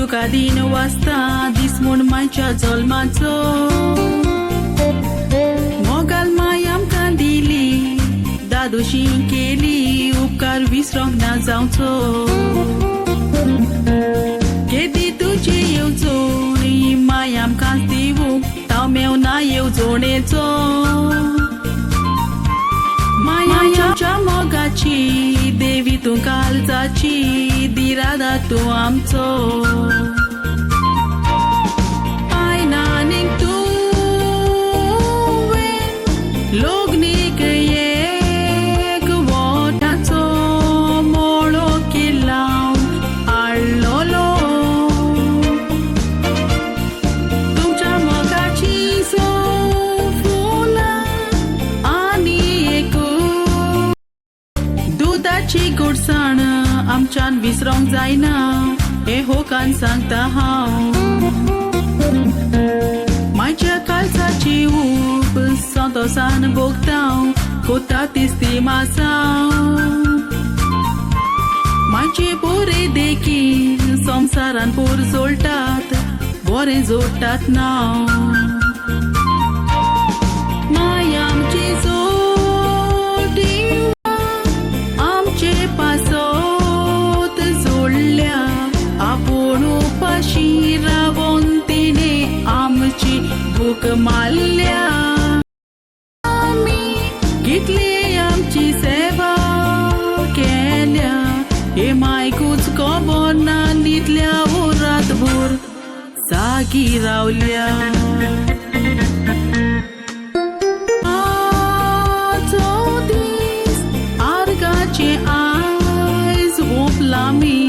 तुका दिन वाजता दीस म्हूण मायच्या जल्माचो मोगाल माय आमकां दिली दादोशी केली उपकार विसरोंक ना जावचो केदी तुजी येवचो ही माय आमकां दिवूंक ताव मेवना येवजोणेचो मायाच्या मोगाची देवी तूं काळजाची दिरादा तूं आमचो आयनानीक तुवें लोगनीक एक वोटाचो मोळो केलां हाडलोलो तुमच्या मोगाची दुधाची गोडसाण आमच्यान विसरोंक जायना हे होकान सांगता हांव मायच्या काळजाची ऊब संतोषान भोगतां कोता तिस्ती मासांव मायचे बोरे देखील संवसारान पोर जोडटात बरें जोडटात नांव माय आमची जोडी पासोत जोडल्या आपूण उपाशी रावोन तिने आमची भूक मारल्या आमी कितली आमची सेवा केल्या हे मायकूच खबर ना न्हिदल्या वो रातभर जागी रावल्या आजो दीस आर्गाचे आयज ओपला मी